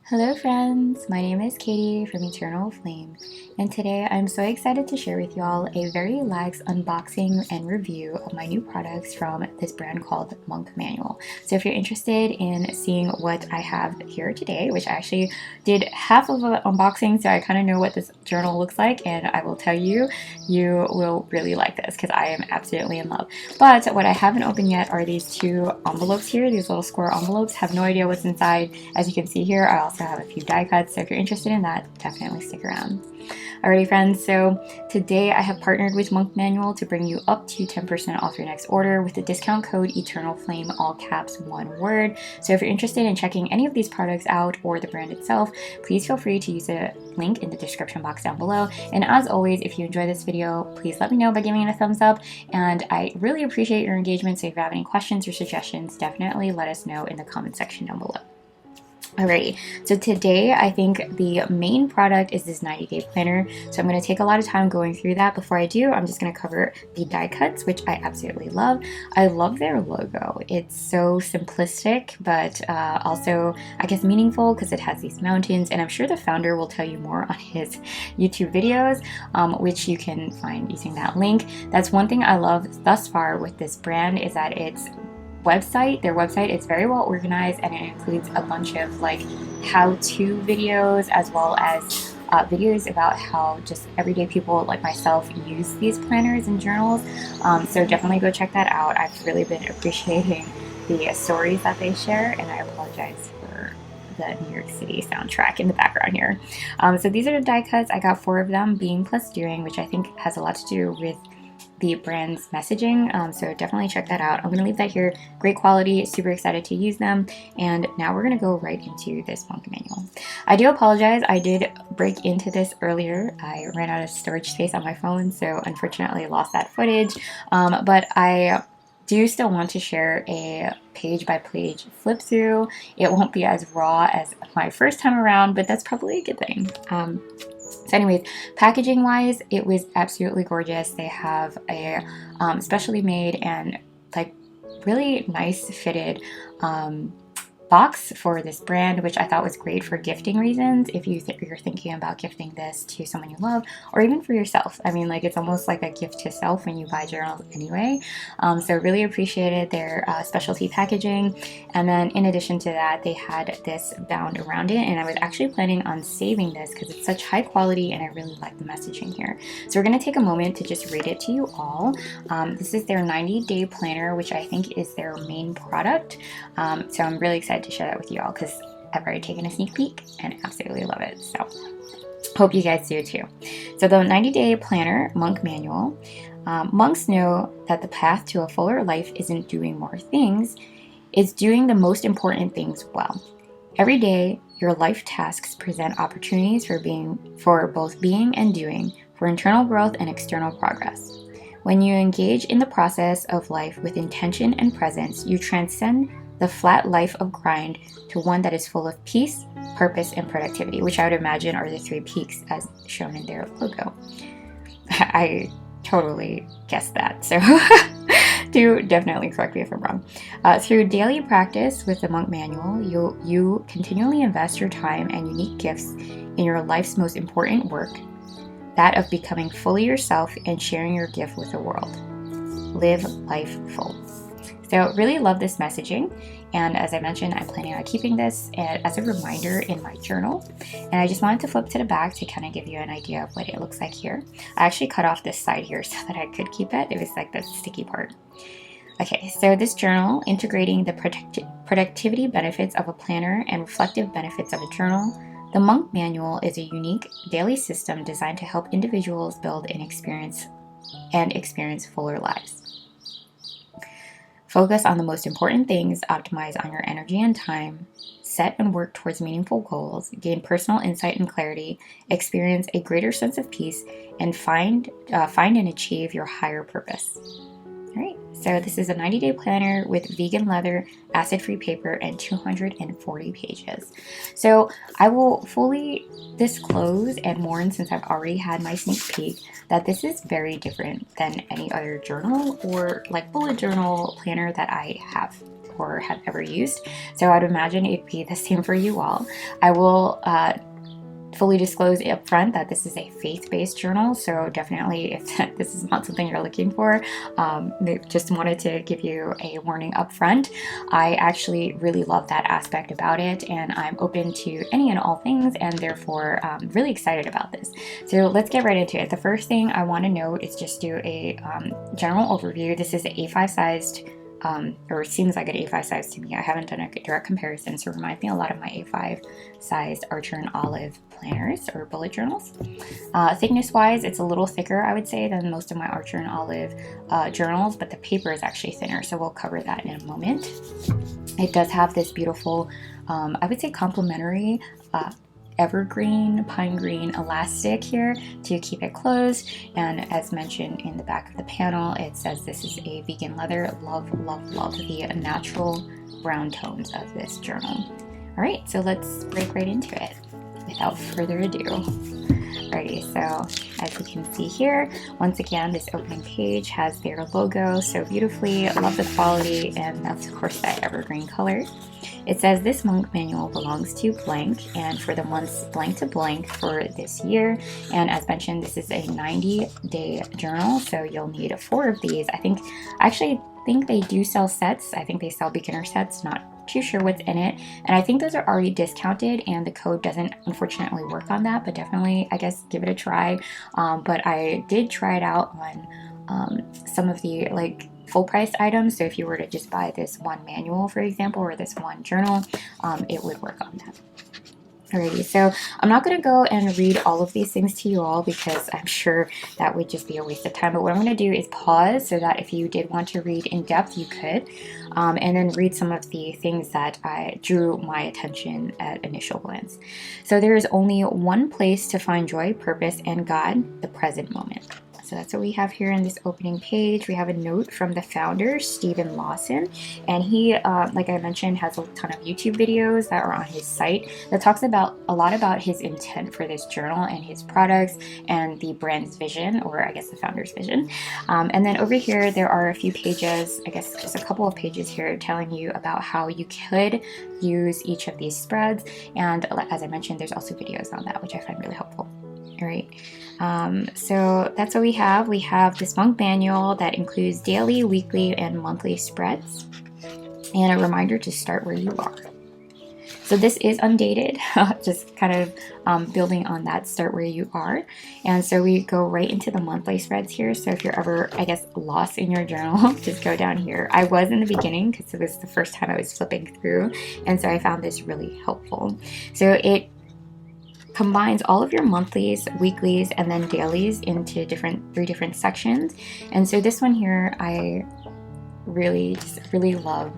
Hello friends, my name is Katie from Eternal Flame, and today I'm so excited to share with y'all a very lax unboxing and review of my new products from this brand called Monk Manual. So if you're interested in seeing what I have here today, which I actually did half of an unboxing, so I kind of know what this journal looks like, and I will tell you, you will really like this because I am absolutely in love. But what I haven't opened yet are these two envelopes here, these little square envelopes. Have no idea what's inside. As you can see here, I also have a few die cuts, so if you're interested in that, definitely stick around. Alrighty friends, so today I have partnered with Monk Manual to bring you up to 10% off your next order with the discount code Eternal Flame, all caps, one word. So if you're interested in checking any of these products out or the brand itself, please feel free to use the link in the description box down below. And as always, if you enjoy this video, please let me know by giving it a thumbs up. And I really appreciate your engagement, so if you have any questions or suggestions, definitely let us know in the comment section down below. Alrighty, so today I think the main product is this 90-day planner. So I'm going to take a lot of time going through that. Before I do, I'm just going to cover the die cuts, which I absolutely love. I love their logo. It's so simplistic, but also, I guess, meaningful because it has these mountains. And I'm sure the founder will tell you more on his YouTube videos, which you can find using that link. That's one thing I love thus far with this brand is that their website is very well organized, and it includes a bunch of like how-to videos as well as videos about how just everyday people like myself use these planners and journals. So definitely go check that out. I've really been appreciating the stories that they share, and I apologize for the New York City soundtrack in the background here. So these are the die cuts. I got 4 of them, being plus doing, which I think has a lot to do with the brand's messaging, so definitely check that out. I'm going to leave that here. Great quality, super excited to use them. And now we're going to go right into this Monk Manual. I do apologize, I did break into this earlier. I ran out of storage space on my phone, so unfortunately lost that footage, but I do still want to share a page by page flip through. It won't be as raw as my first time around, but that's probably a good thing. So anyways, packaging wise, it was absolutely gorgeous. They have a specially made and like really nice fitted box for this brand, which I thought was great for gifting reasons. If you're thinking about gifting this to someone you love, or even for yourself. I mean, like, it's almost like a gift to self when you buy journals anyway. So really appreciated their specialty packaging. And then in addition to that, they had this bound around it, and I was actually planning on saving this because it's such high quality and I really like the messaging here. So we're going to take a moment to just read it to you all. This is their 90-day planner, which I think is their main product. So I'm really excited to share that with you all because I've already taken a sneak peek and absolutely love it. So hope you guys do too. So the 90-day planner, Monk Manual. Monks know that the path to a fuller life isn't doing more things, it's doing the most important things well. Every day, your life tasks present opportunities for both being and doing, for internal growth and external progress. When you engage in the process of life with intention and presence, you transcend the flat life of grind to one that is full of peace, purpose, and productivity, which I would imagine are the 3 peaks as shown in their logo. I totally guessed that, so do definitely correct me if I'm wrong. Through daily practice with the Monk Manual, you continually invest your time and unique gifts in your life's most important work, that of becoming fully yourself and sharing your gift with the world. Live life full. So really love this messaging, and as I mentioned, I'm planning on keeping this as a reminder in my journal. And I just wanted to flip to the back to kind of give you an idea of what it looks like here. I actually cut off this side here so that I could keep it. It was like the sticky part. Okay, so this journal, integrating the productivity benefits of a planner and reflective benefits of a journal, the Monk Manual is a unique daily system designed to help individuals build and experience fuller lives. Focus on the most important things, optimize on your energy and time, set and work towards meaningful goals, gain personal insight and clarity, experience a greater sense of peace, and find and achieve your higher purpose. All right, so this is a 90-day planner with vegan leather, acid-free paper, and 240 pages. So I will fully disclose and warn, since I've already had my sneak peek, that this is very different than any other journal or like bullet journal planner that I have. or have ever used. So I'd imagine it'd be the same for you all. I will fully disclose up front that this is a faith-based journal, so definitely if this is not something you're looking for, just wanted to give you a warning up front. I actually really love that aspect about it, and I'm open to any and all things, and therefore really excited about this. So let's get right into it. The first thing I want to note is just do a general overview. This is an A5 sized, or it seems like an A5 size to me. I haven't done a direct comparison, so it reminds me a lot of my A5 sized Archer and Olive planners or bullet journals. Thickness wise, it's a little thicker, I would say, than most of my Archer and Olive journals, but the paper is actually thinner, so we'll cover that in a moment. It does have this beautiful, I would say, complementary evergreen pine green elastic here to keep it closed, and as mentioned in the back of the panel, it says this is a vegan leather. Love the natural brown tones of this journal. All right, so let's break right into it without further ado. Alrighty, so as you can see here, once again, this opening page has their logo so beautifully. I love the quality, and that's of course that evergreen color. It says this monk manual belongs to blank, and for the months blank to blank for this year. And as mentioned, this is a 90-day journal, so you'll need 4 of these. I actually think they do sell sets. I think they sell beginner sets, not too sure what's in it. And I think those are already discounted, and the code doesn't unfortunately work on that, but definitely, I guess, give it a try. But I did try it out on some of the full price items, so if you were to just buy this one manual, for example, or this one journal, it would work on that. Alrighty, so I'm not going to go and read all of these things to you all because I'm sure that would just be a waste of time, but what I'm going to do is pause so that if you did want to read in depth, you could, and then read some of the things that drew my attention at initial glance. So there is only one place to find joy, purpose, and God, the present moment. So that's what we have here in this opening page. We have a note from the founder, Stephen Lawson, and he, like I mentioned, has a ton of YouTube videos that are on his site that talks about a lot about his intent for this journal and his products and the brand's vision, or I guess the founder's vision. And then over here, there are a few pages, I guess just a couple of pages here telling you about how you could use each of these spreads. And as I mentioned, there's also videos on that, which I find really helpful. All right, so that's what we have. We have this monk manual that includes daily, weekly, and monthly spreads, and a reminder to start where you are. So this is undated, just kind of building on that start where you are. And so we go right into the monthly spreads here. So if you're ever, I guess, lost in your journal, just go down here. I was in the beginning because it was the first time I was flipping through, and so I found this really helpful. So it combines all of your monthlies, weeklies, and then dailies into 3 different sections. And so this one here, I really love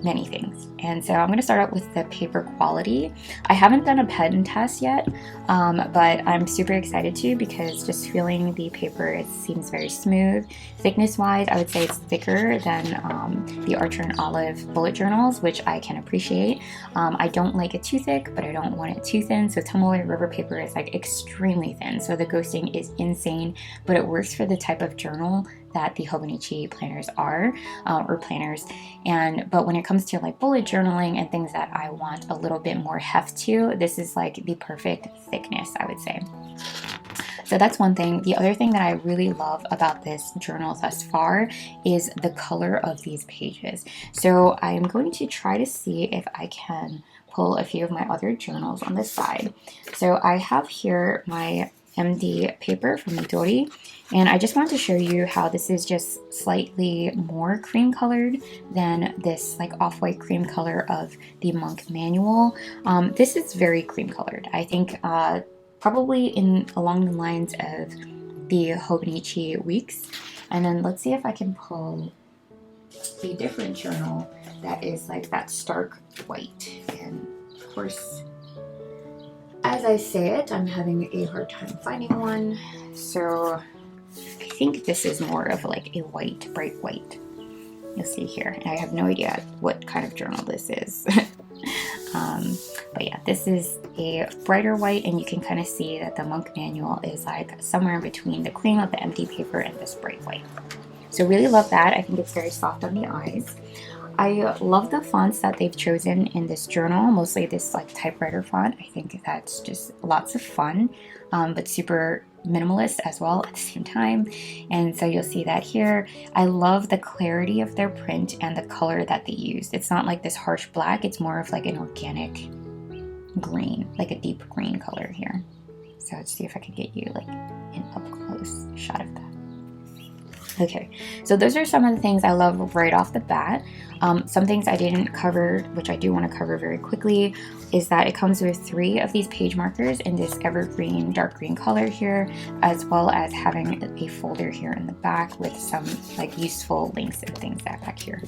many things. And so I'm going to start out with the paper quality. I haven't done a pen test yet, but I'm super excited to, because just feeling the paper, it seems very smooth. Thickness wise, I would say it's thicker than the Archer and Olive bullet journals, which I can appreciate. I don't like it too thick, but I don't want it too thin. So Tomoe River paper is like extremely thin, so the ghosting is insane, but it works for the type of journal that the Hobonichi planners are, or planners. But when it comes to like bullet journaling and things that I want a little bit more heft to, this is like the perfect thickness, I would say. So that's one thing. The other thing that I really love about this journal thus far is the color of these pages. So I am going to try to see if I can pull a few of my other journals on this side. So I have here my MD paper from Midori, and I just wanted to show you how this is just slightly more cream colored than this like off-white cream color of the Monk manual. This is very cream colored. I think probably along the lines of the Hobonichi Weeks. And then let's see if I can pull a different journal that is like that stark white. And of course, as I say it, I'm having a hard time finding one. So I think this is more of like a white, bright white. You'll see here. And I have no idea what kind of journal this is. But yeah, this is a brighter white, and you can kind of see that the Monk manual is like somewhere in between the cream of the MD paper and this bright white. So really love that. I think it's very soft on the eyes. I love the fonts that they've chosen in this journal, mostly this like typewriter font. I think that's just lots of fun, but super minimalist as well at the same time. And so you'll see that here. I love the clarity of their print and the color that they used. It's not like this harsh black, it's more of like an organic green, like a deep green color here. So let's see if I can get you like an up close shot of that. Okay, so those are some of the things I love right off the bat. Some things I didn't cover, which I do want to cover very quickly, is that it comes with 3 of these page markers in this evergreen dark green color here, as well as having a folder here in the back with some like useful links and things that back here.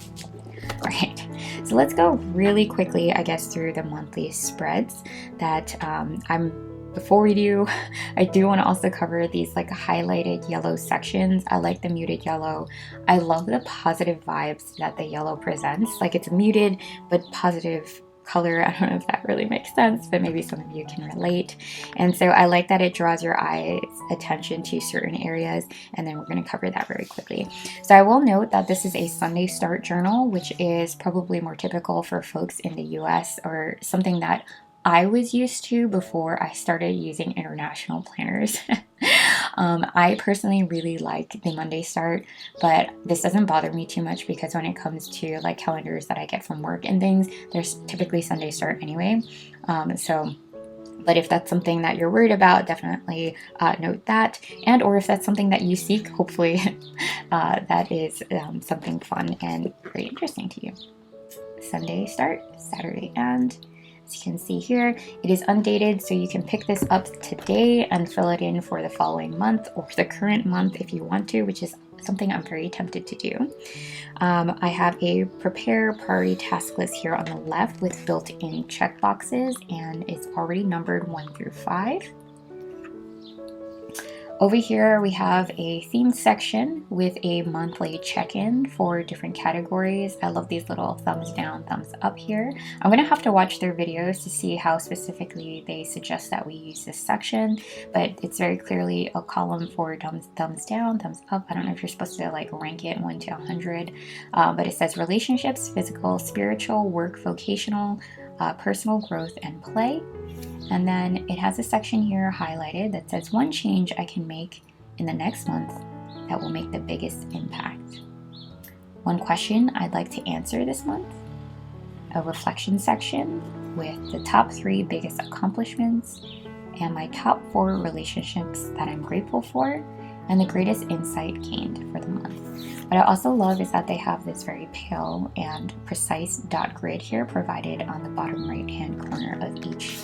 All right, so let's go really quickly, I guess, through the monthly spreads that before we do, I do want to also cover these like highlighted yellow sections. I like the muted yellow. I love the positive vibes that the yellow presents. Like, it's a muted but positive color. I don't know if that really makes sense, but maybe some of you can relate. And so I like that it draws your eyes attention to certain areas, and then we're going to cover that very quickly. So I will note that this is a Sunday Start journal, which is probably more typical for folks in the US, or something that I was used to before I started using international planners. I personally really like the Monday Start, but this doesn't bother me too much because when it comes to like calendars that I get from work and things, there's typically Sunday Start anyway. But if that's something that you're worried about, definitely note that. And or if that's something that you seek, hopefully that is something fun and very interesting to you. Sunday Start, Saturday End. As you can see here, it is undated, so you can pick this up today and fill it in for the following month or the current month if you want to, which is something I'm very tempted to do. I have a prepare priority task list here on the left with built-in checkboxes, and it's already numbered 1 through 5. Over here, we have a themed section with a monthly check-in for different categories. I love these little thumbs down, thumbs up here. I'm gonna have to watch their videos to see how specifically they suggest that we use this section, but it's very clearly a column for thumbs down, thumbs up. I don't know if you're supposed to like rank it 1 to 100, but it says relationships, physical, spiritual, work, vocational, personal growth, and play. And then it has a section here highlighted that says 1 change I can make in the next month that will make the biggest impact. 1 question I'd like to answer this month. A reflection section with the top 3 biggest accomplishments and my top 4 relationships that I'm grateful for and the greatest insight gained for the month. What I also love is that they have this very pale and precise dot grid here provided on the bottom right hand corner of each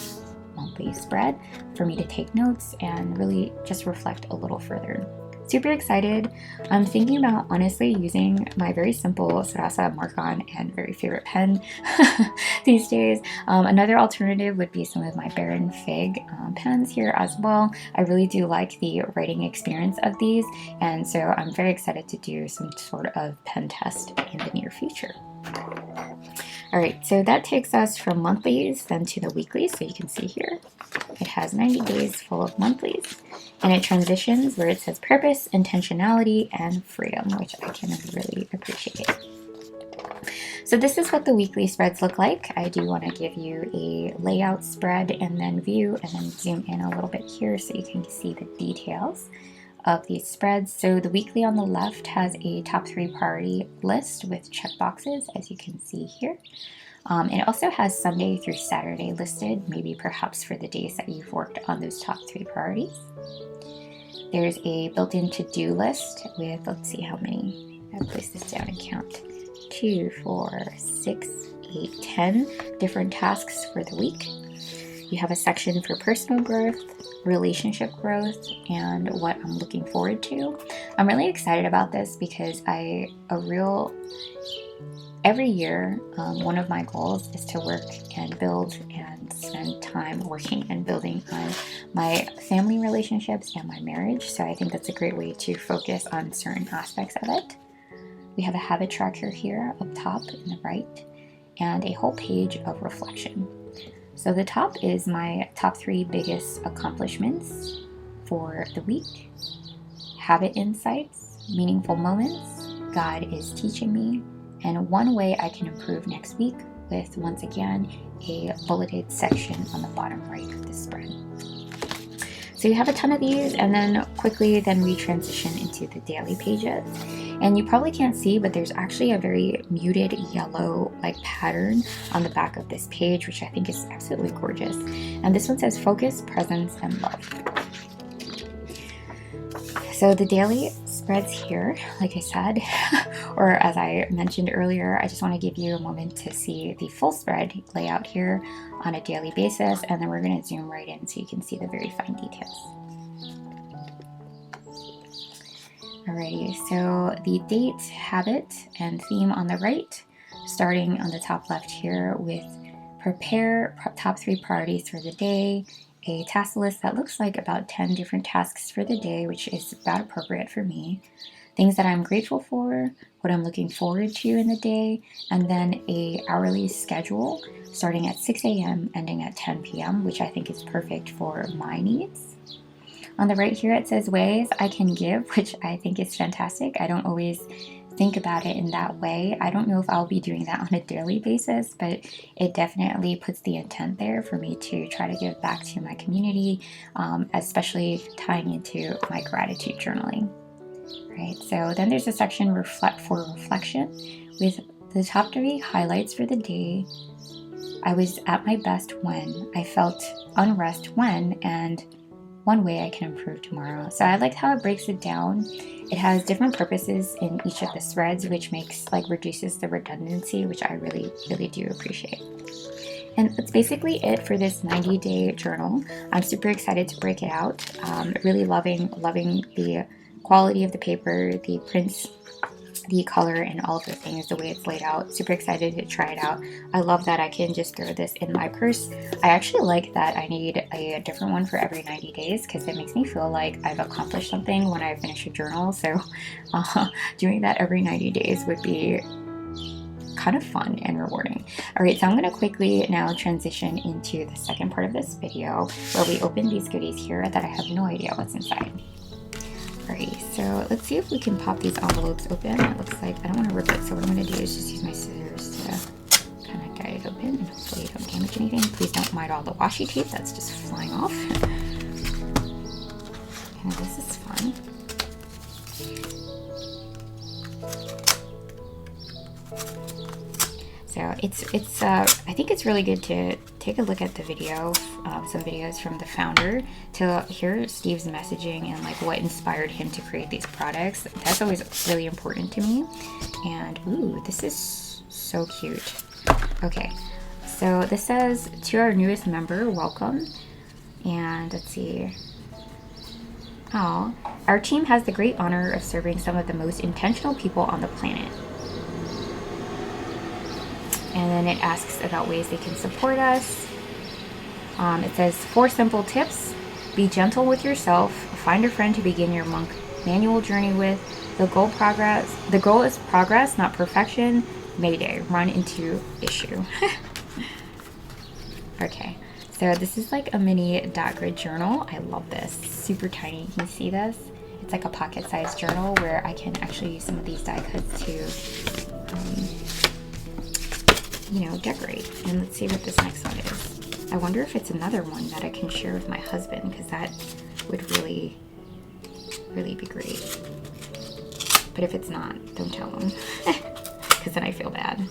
monthly spread for me to take notes and really just reflect a little further. Super excited. I'm thinking about honestly using my very simple Sarasa Mark-On and very favorite pen these days. Another alternative would be some of my Baron Fig pens here as well. I really do like the writing experience of these, and so I'm very excited to do some sort of pen test in the near future. All right, so that takes us from monthlies then to the weeklies. So you can see here, it has 90 days full of monthlies, and it transitions where it says purpose, intentionality, and freedom, which I can really appreciate. So this is what the weekly spreads look like. I do want to give you a layout spread and then view, and then zoom in a little bit here so you can see the details of these spreads. So the weekly on the left has a top 3 priority list with checkboxes, as you can see here. It also has Sunday through Saturday listed, maybe perhaps for the days that you've worked on those top 3 priorities. There's a built-in to-do list with, let's see how many, I'll place this down and count, 2, 4, 6, 8, 10 different tasks for the week. You have a section for personal growth, relationship growth, and what I'm looking forward to. I'm really excited about this because every year, one of my goals is to work and build and spend time working and building on my family relationships and my marriage. So I think that's a great way to focus on certain aspects of it. We have a habit tracker here up top in the right, and a whole page of reflection. So the top is my top 3 biggest accomplishments for the week. Habit insights, meaningful moments, God is teaching me, and one way I can improve next week with, once again, a bulleted section on the bottom right of the spread. So you have a ton of these, and then quickly we transition into the daily pages. And you probably can't see, but there's actually a very muted yellow like pattern on the back of this page, which I think is absolutely gorgeous. And this one says focus, presence, and love. So the daily spreads here, like I said, or as I mentioned earlier, I just want to give you a moment to see the full spread layout here on a daily basis, and then we're going to zoom right in so you can see the very fine details. Alrighty, so the date, habit, and theme on the right, starting on the top left here with prepare top 3 priorities for the day, a task list that looks like about 10 different tasks for the day, which is about appropriate for me, things that I'm grateful for, what I'm looking forward to in the day, and then a hourly schedule starting at 6 a.m. ending at 10 p.m., which I think is perfect for my needs. On the right here, it says ways I can give, which I think is fantastic. I don't always think about it in that way. I don't know if I'll be doing that on a daily basis, but it definitely puts the intent there for me to try to give back to my community, especially tying into my gratitude journaling. Right, so then there's a section for reflection with the top 3 highlights for the day. I was at my best when, I felt unrest when, and one way I can improve tomorrow. So I like how it breaks it down. It has different purposes in each of the threads, which reduces the redundancy, which I really, really do appreciate. And that's basically it for this 90-day journal. I'm super excited to break it out. Really loving the quality of the paper, the prints, the color, and all of the things, the way it's laid out. Super excited to try it out. I love that I can just throw this in my purse. I actually like that I need a different one for every 90 days because it makes me feel like I've accomplished something when I finish a journal. So doing that every 90 days would be kind of fun and rewarding. All right, so I'm going to quickly now transition into the second part of this video where we open these goodies here that I have no idea what's inside. Alright, so let's see if we can pop these envelopes open. It looks like I don't want to rip it, so what I'm going to do is just use my scissors to kind of guide it open, and hopefully you don't damage anything. Please don't mind all the washi tape that's just flying off. And this is fun. So it's I think it's really good to take a look at the video, some videos from the founder, to hear Steve's messaging and like what inspired him to create these products. That's always really important to me. And ooh, this is so cute. Okay, so this says, to our newest member, welcome. And let's see. Oh, our team has the great honor of serving some of the most intentional people on the planet. And then it asks about ways they can support us. It says 4 simple tips. Be gentle with yourself. Find a friend to begin your monk manual journey with. The goal is progress, not perfection. Mayday. Run into issue. Okay. So this is like a mini dot grid journal. I love this. Super tiny. Can you see this? It's like a pocket-sized journal where I can actually use some of these die cuts to decorate. And let's see what this next one is. I wonder if it's another one that I can share with my husband, because that would really, really be great. But if it's not, don't tell him, because then I feel bad.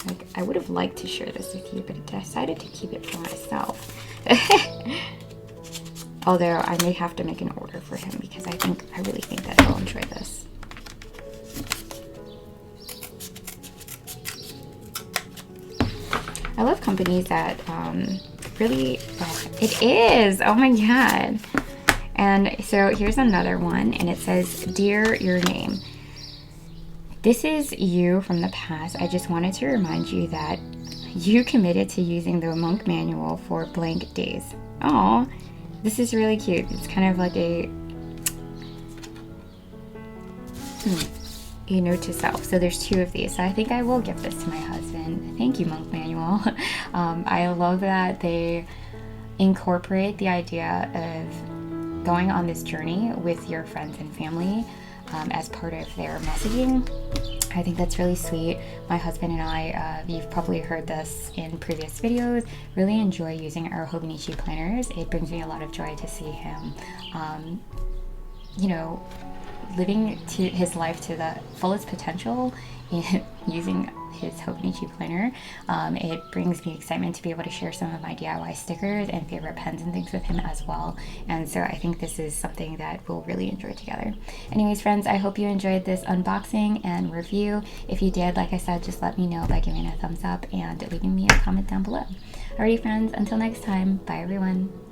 Like, I would have liked to share this with you, but I decided to keep it for myself. Although I may have to make an order for him, because I really think that he'll enjoy this. I love companies that really, it is, oh my god. And so here's another one, and it says, Dear Your Name. This is you from the past. I just wanted to remind you that you committed to using the monk manual for blank days. Oh, this is really cute. It's kind of like a note to self. So there's 2 of these. So I think I will give this to my husband. Thank you, Monk Manual. I love that they incorporate the idea of going on this journey with your friends and family. as part of their messaging. I think that's really sweet. My husband and I, you've probably heard this in previous videos, really enjoy using our Hobonichi planners. It brings me a lot of joy to see him, you know, living to his life to the fullest potential in using his Hobonichi planner. It brings me excitement to be able to share some of my DIY stickers and favorite pens and things with him as well. And so I think this is something that we'll really enjoy together. Anyways, friends, I hope you enjoyed this unboxing and review. If you did, like I said, just let me know by giving a thumbs up and leaving me a comment down below. Alrighty, friends, until next time, bye everyone.